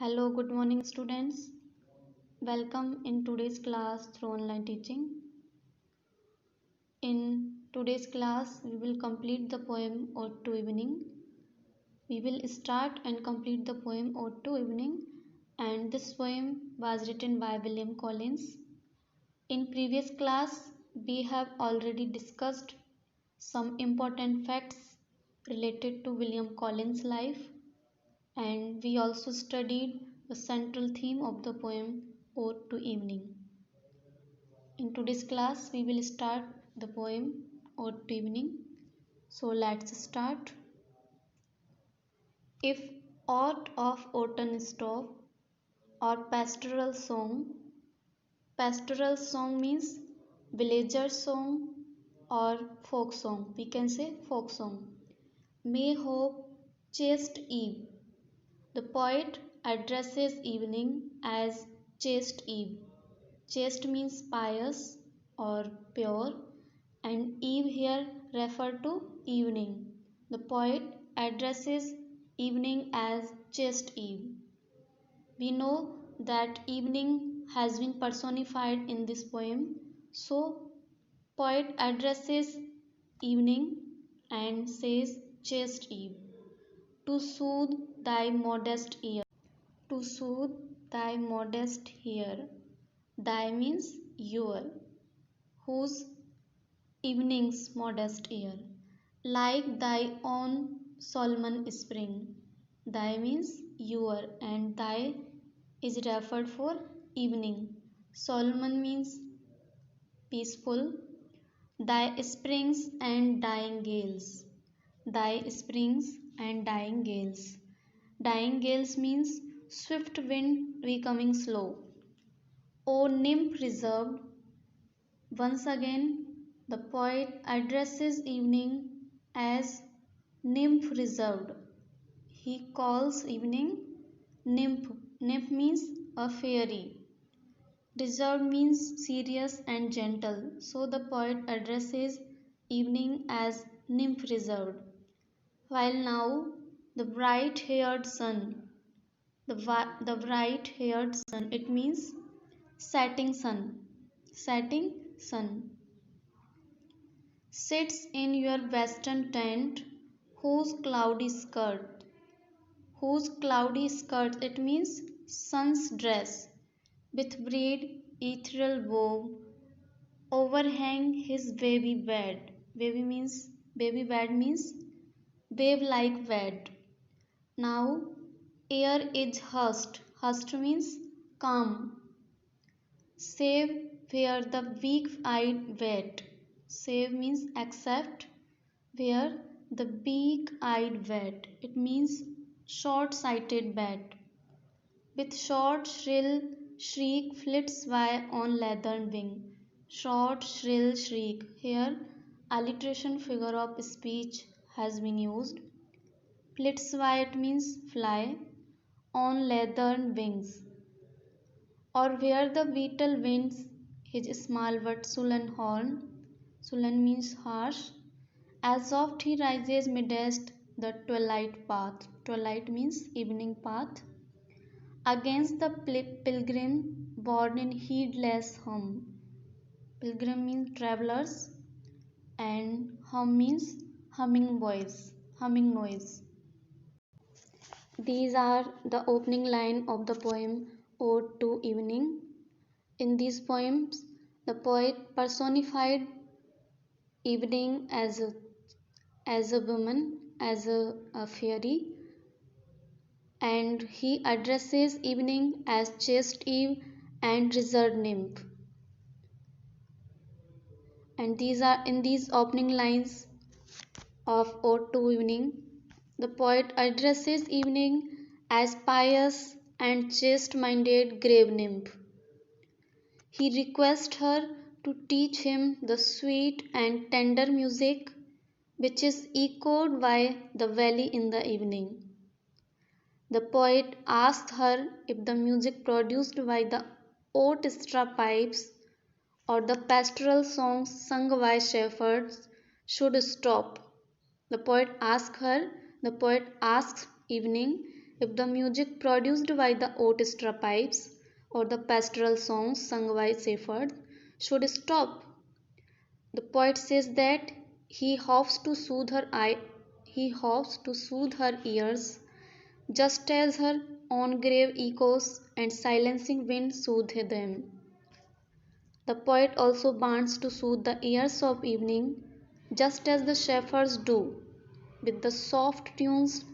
Hello, good morning, students. Welcome in today's class through online teaching. In today's class, we will complete the poem Ode to Evening. We will start and complete the poem Ode to Evening, and this poem was written by William Collins. In previous class, we have already discussed some important facts related to William Collins' life, and we also studied the central theme of the poem Ode to Evening. In today's class, we will start the poem Ode to Evening. So let's start. If aught of autumn stop or pastoral song means villager song or folk song. We can say folk song. May hope chaste eve. The poet addresses evening as chaste eve. Chaste means pious or pure, and eve here refer to evening. The poet addresses evening as chaste eve. We know that evening has been personified in this poem, so poet addresses evening and says chaste eve. To soothe thy modest ear. To soothe thy modest ear. Thy means your, whose evenings modest ear, like thy own Solomon spring. Thy means your, and thy is referred for evening. Solomon means peaceful. Thy springs and dying gales. Thy springs and dying gales. Dying gales means swift wind becoming slow. O nymph reserved. Once again, the poet addresses evening as nymph reserved. He calls evening nymph. Nymph means a fairy. Reserved means serious and gentle. So the poet addresses evening as nymph reserved. While now the bright-haired sun, the bright-haired sun, it means setting sun. Setting sun sits in your western tent, whose cloudy skirt, it means sun's dress, with braid ethereal wove, overhang his wavy bed. Baby bed means wave like bed. Now air is hushed means calm, save where the weak-eyed wait. Save means except where the weak-eyed wait. It means short-sighted bat. With short shrill shriek flits by on leathern wing. Short shrill shriek. Here alliteration figure of speech has been used. Flits by, it means fly on leathern wings, or where the beetle winds his small but sullen horn. Sullen means harsh. As oft he rises midst the twilight path. Twilight means evening path. Against the pilgrim born in heedless hum. Pilgrim means travelers, and hum means humming noise. These are the opening line of the poem Ode to Evening. In these poems, the poet personified evening as a woman, as a fairy, and he addresses evening as chaste eve and reserved nymph. And these are in these opening lines of Ode to Evening, the poet addresses evening as pious and chaste-minded grave nymph. He requests her to teach him the sweet and tender music which is echoed by the valley in the evening. The poet asks her if the music produced by the orchestra pipes or the pastoral songs sung by shepherds should stop. The poet asks evening if the music produced by the orchestra pipes or the pastoral songs sung by shepherds should stop. The poet says that he hopes to soothe her ears, just as her own grave echoes and silencing wind soothe them. The poet also wants to soothe the ears of evening, just as the shepherds do, with the soft tunes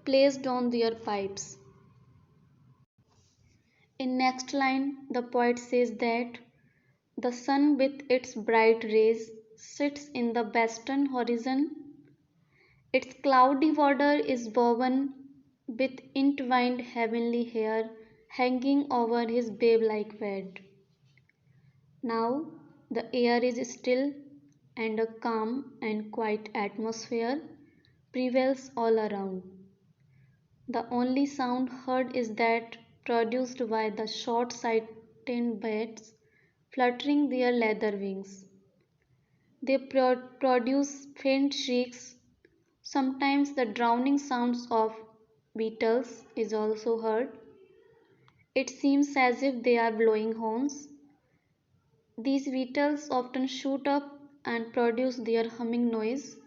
placed on their pipes. In next line, the poet says that the sun with its bright rays sits in the western horizon. Its cloudy border is woven with entwined heavenly hair hanging over his babe-like head. Now the air is still and a calm and quiet atmosphere prevails all around. The only sound heard is that produced by the short-sighted bats fluttering their leather wings. They produce faint shrieks. Sometimes the drowning sounds of beetles is also heard. It seems as if they are blowing horns. These beetles often shoot up and produce their humming noise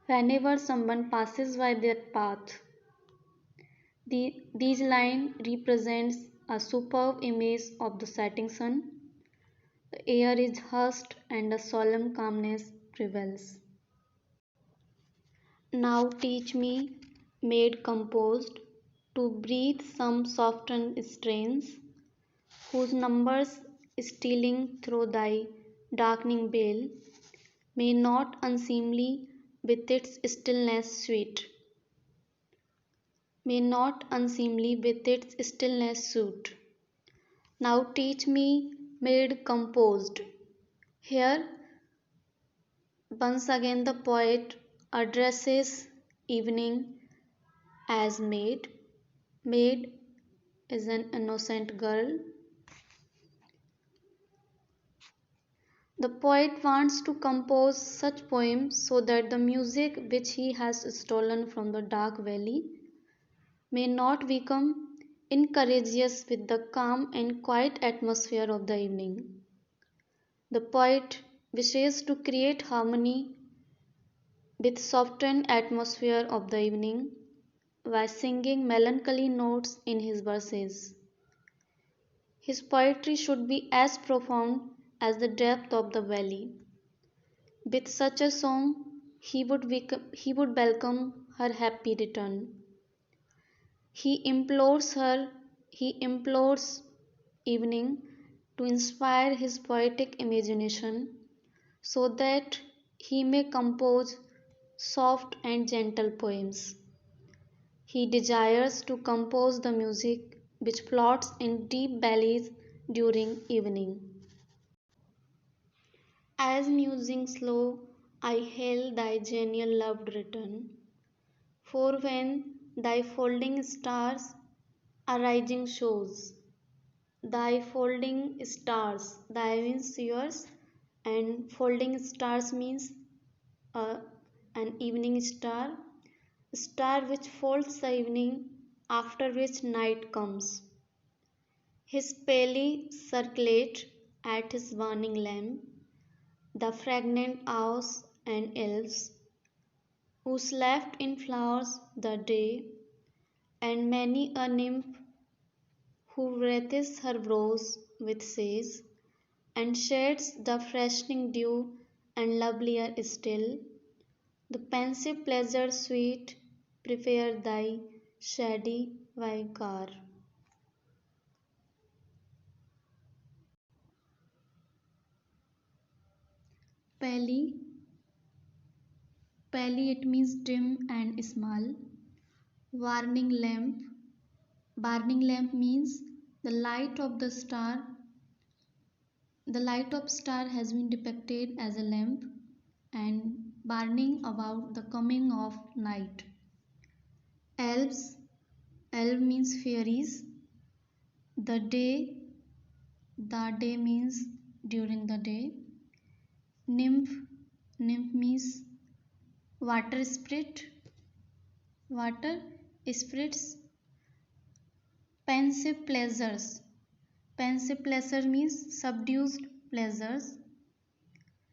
whenever someone passes by their path. These lines represents a superb image of the setting sun. The air is hushed and a solemn calmness prevails. Now teach me, maid composed, to breathe some softened strains, whose numbers stealing through thy darkening veil may not unseemly with its stillness sweet, may not unseemly with its stillness suit. Now teach me, maid composed. Here once again the poet addresses evening as maid. Maid is an innocent girl. The poet wants to compose such poems so that the music which he has stolen from the dark valley may not become incourageous with the calm and quiet atmosphere of the evening. The poet wishes to create harmony with softened atmosphere of the evening by singing melancholy notes in his verses. His poetry should be as profound as the depth of the valley. With such a song, he would welcome her happy return. He implores her, he implores evening to inspire his poetic imagination so that he may compose soft and gentle poems. He desires to compose the music which floats in deep valleys during evening. As musing slow, I hail thy genial loved return. For when thy folding stars arising shows, thy folding stars, thy means yours, and folding stars means uh, an evening star, star which folds the evening after which night comes. His palely circlate at his burning lamp the fragrant hours and elves who slept in flowers the day, and many a nymph who wreathes her brows with sage and shades the freshening dew, and lovelier still, the pensive pleasure sweet prepare thy shady vicar. Pali, Pali it means dim and small. Warning lamp. Burning lamp means the light of the star. The light of star has been depicted as a lamp and burning about the coming of night. Elves, elf means fairies. The day, the day means during the day. Nymph, nymph means water spirit. Water spirits Pensive pleasures. Pensive pleasure means subdued pleasures.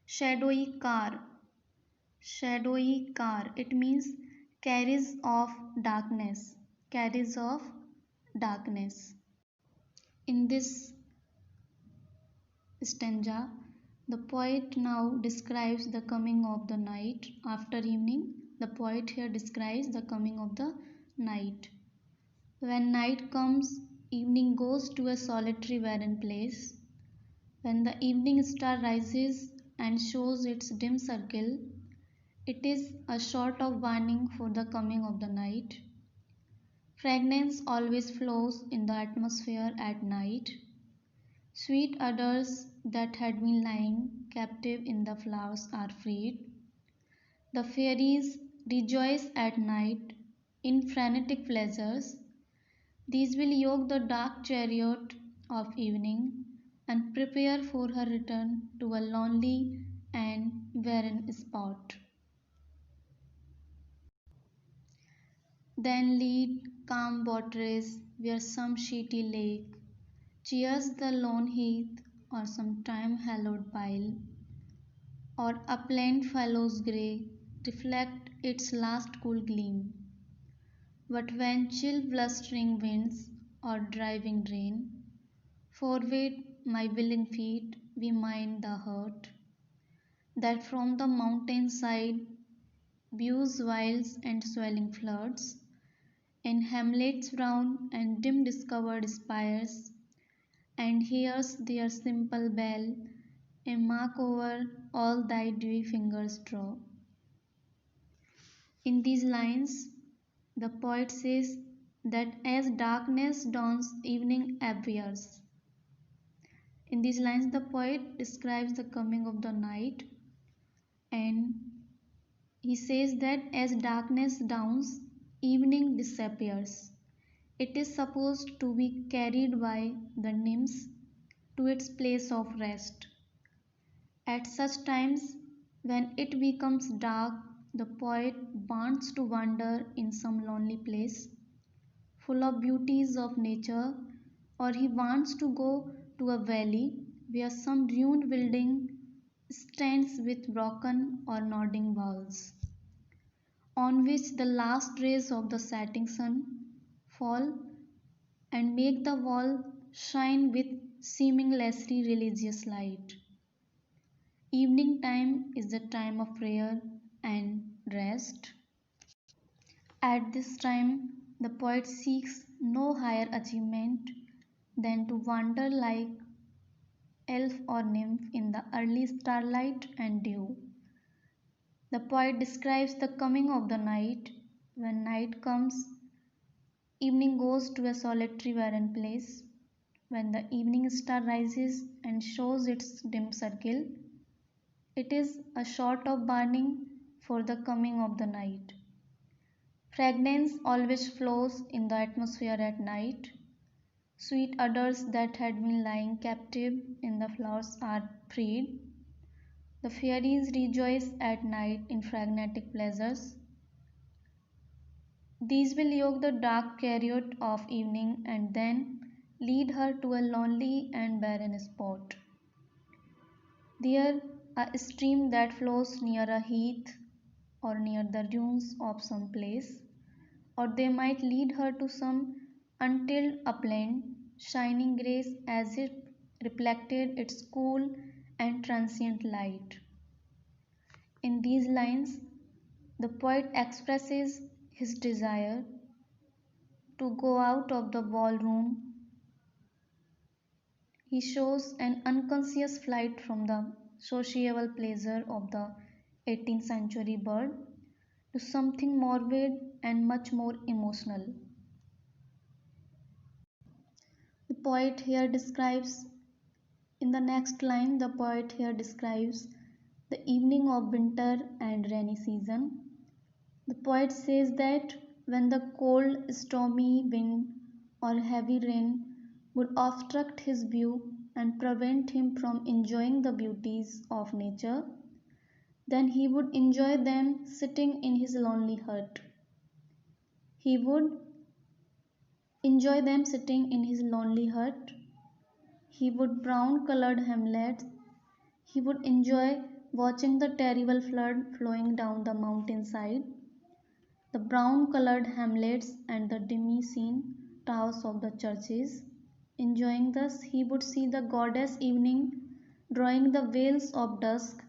Shadowy car. Shadowy car. It means carries of darkness. Carries of darkness. In this stanza, the poet now describes the coming of the night after evening. The poet here describes the coming of the night. When night comes, evening goes to a solitary barren place. When the evening star rises and shows its dim circle, it is a sort of warning for the coming of the night. Fragrance always flows in the atmosphere at night. Sweet odors that had been lying captive in the flowers are freed. The fairies rejoice at night in frenetic pleasures. These will yoke the dark chariot of evening and prepare for her return to a lonely and barren spot. Then lead calm waters where some sheety lake cheers the lone heath or some time-hallowed pile, or upland fallows grey reflect its last cool gleam. But when chill blustering winds or driving rain forward my willing feet, we mind the hurt that from the mountain side views wilds and swelling floods, in hamlets brown and dim discovered spires, and hears their simple bell a mark over all thy dewy fingers draw. In these lines, the poet says that as darkness dawns, evening appears. In these lines, the poet describes the coming of the night, and he says that as darkness dawns, evening disappears. It is supposed to be carried by the nymphs to its place of rest. At such times, when it becomes dark, the poet wants to wander in some lonely place, full of beauties of nature, or he wants to go to a valley where some ruined building stands with broken or nodding walls, on which the last rays of the setting sun fall and make the wall shine with seamlessly religious light. Evening time is the time of prayer and rest. At this time, the poet seeks no higher achievement than to wander like elf or nymph in the early starlight and dew. The poet describes the coming of the night. When night comes, evening goes to a solitary barren place. When the evening star rises and shows its dim circle, it is a sort of warning for the coming of the night. Fragrance always flows in the atmosphere at night. Sweet odors that had been lying captive in the flowers are freed. The fairies rejoice at night in phlegmatic pleasures. These will yoke the dark chariot of evening and then lead her to a lonely and barren spot. There, a stream that flows near a heath or near the ruins of some place, or they might lead her to some untilled upland, shining grace as it reflected its cool and transient light. In these lines, the poet expresses his desire to go out of the ballroom. He shows an unconscious flight from the sociable pleasure of the 18th century bird to something morbid and much more emotional. The poet here describes, in the next line, the poet here describes the evening of winter and rainy season. The poet says that when the cold, stormy wind or heavy rain would obstruct his view and prevent him from enjoying the beauties of nature, then he would enjoy them sitting in his lonely hut. He would enjoy them sitting in his lonely hut. He would brown colored hamlets. He would enjoy watching the terrible flood flowing down the mountainside, the brown colored hamlets and the dimly seen towers of the churches. Enjoying thus, he would see the goddess evening drawing the veils of dusk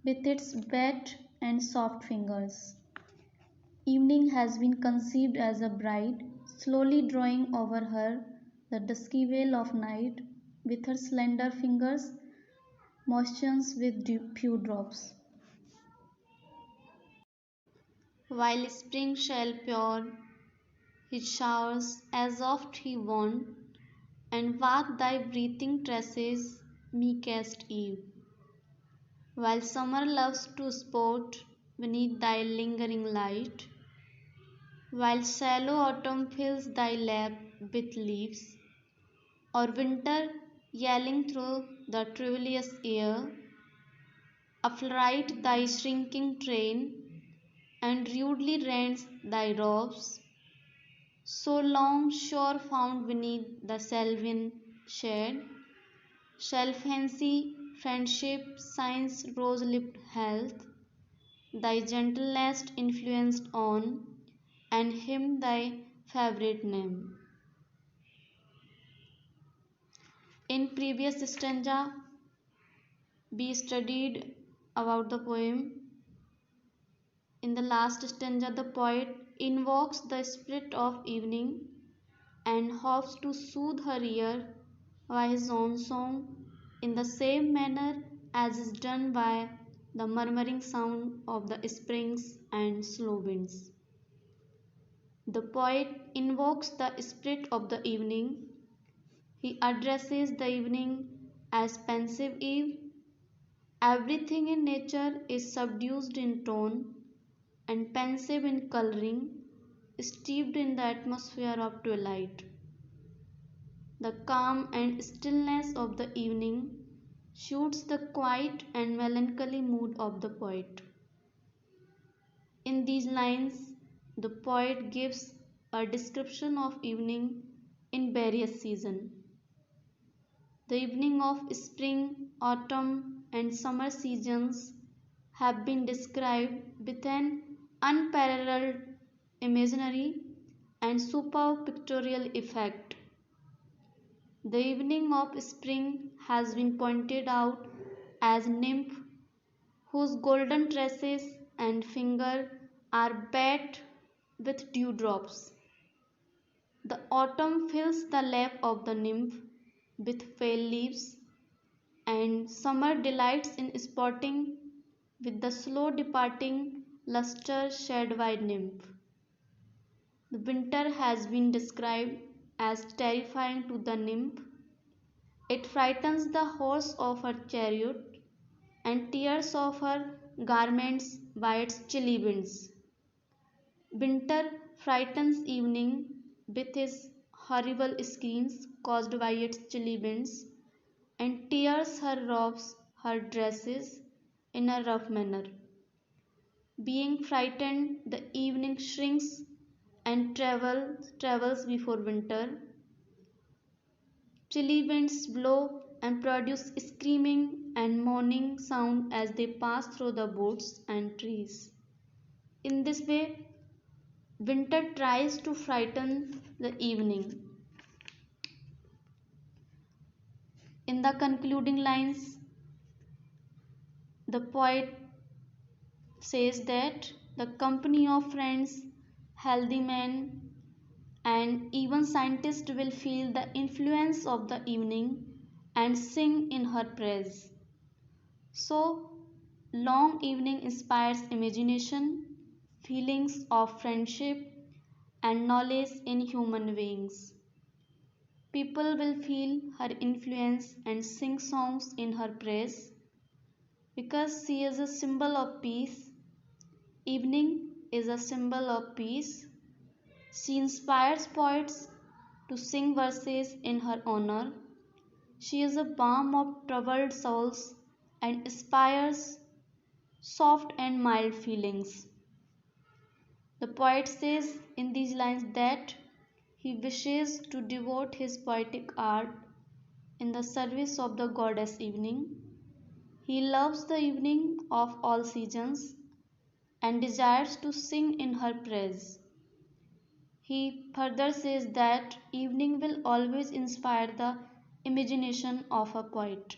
with its wet and soft fingers. Evening has been conceived as a bride, slowly drawing over her the dusky veil of night with her slender fingers moistened with dew drops. While spring shall pour his showers as oft he wont, and wath thy breathing tresses, meekest Eve. While summer loves to sport beneath thy lingering light, while shallow autumn fills thy lap with leaves, or winter yelling through the troublous air, affright thy shrinking train, and rudely rends thy robes, so long sure found beneath the sylvan shade, shall fancy, friendship, science, rose-lipped health, thy gentlest influenced on, and him thy favourite name. In previous stanza, we studied about the poem. In the last stanza, the poet invokes the spirit of evening and hopes to soothe her ear by his own song in the same manner as is done by the murmuring sound of the springs and slow winds. The poet invokes the spirit of the evening. He addresses the evening as pensive Eve. Everything in nature is subdued in tone and pensive in coloring, steeped in the atmosphere of twilight. The calm and stillness of the evening suits the quiet and melancholy mood of the poet. In these lines, the poet gives a description of evening in various seasons. The evening of spring, autumn, and summer seasons have been described with an unparalleled imaginary and superb pictorial effect. The evening of spring has been pointed out as nymph whose golden tresses and fingers are wet with dewdrops. The autumn fills the lap of the nymph with pale leaves, and summer delights in sporting with the slow departing lustre shed by nymph. The winter has been described as terrifying to the nymph. It frightens the horse of her chariot and tears off her garments by its chilly winds. Winter frightens evening with his horrible screams caused by its chilly winds and tears her robes, her dresses in a rough manner. Being frightened, the evening shrinks and travels before winter. Chilly winds blow and produce screaming and moaning sound as they pass through the woods and trees. In this way, winter tries to frighten the evening. In the concluding lines, the poet says that the company of friends, healthy men, and even scientists will feel the influence of the evening and sing in her praise. So, long evening inspires imagination, feelings of friendship, and knowledge in human beings. People will feel her influence and sing songs in her praise because she is a symbol of peace. Evening is a symbol of peace. She inspires poets to sing verses in her honor. She is a balm of troubled souls and inspires soft and mild feelings. The poet says in these lines that He wishes to devote his poetic art in the service of the goddess evening. He loves the evening of all seasons and desires to sing in her praise. He further says that evening will always inspire the imagination of a poet.